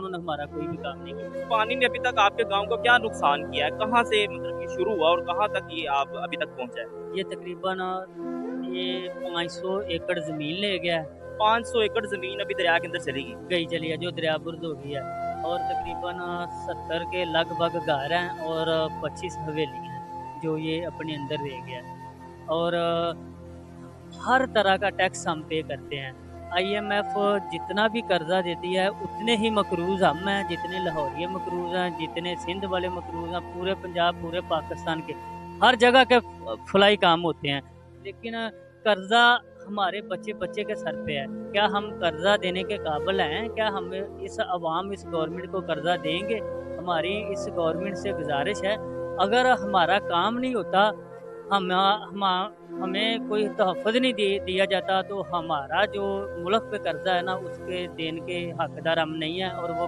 उन्होंने हमारा कोई भी काम नहीं किया। पानी ने अभी तक आपके गांव को क्या नुकसान किया है? कहाँ से मतलब कि शुरू हुआ और कहाँ तक ये आप अभी तक पहुंचा है? ये तकरीबन ये 500 एकड़ ज़मीन ले गया है, 500 एकड़ जमीन अभी दरिया के अंदर चली गई। गई चली है जो दरिया बुर्द हो गई है, और तकरीबन 70 के लगभग घर हैं और 25 हवेलियाँ हैं जो ये अपने अंदर ले गया है। और हर तरह का टैक्स हम पे करते हैं। आईएमएफ जितना भी कर्ज़ा देती है उतने ही मकरूज़ हम हैं, जितने लाहौरिये मकरूज़ हैं, जितने सिंध वाले मकरूज़ हैं, पूरे पंजाब, पूरे पाकिस्तान के हर जगह के फलाही काम होते हैं। लेकिन कर्ज़ा हमारे बच्चे-बच्चे के सर पे है। क्या हम कर्ज़ा देने के काबिल हैं? क्या हम इस अवाम, इस गवर्नमेंट को कर्ज़ा देंगे? हमारी इस गवर्नमेंट से गुज़ारिश है, अगर हमारा काम नहीं होता, हम हमें कोई तहफ़्फ़ुज़ नहीं दिया जाता, तो हमारा जो मुल्क पे कर्ज़ा है ना, उसके देने के हकदार हम नहीं हैं, और वो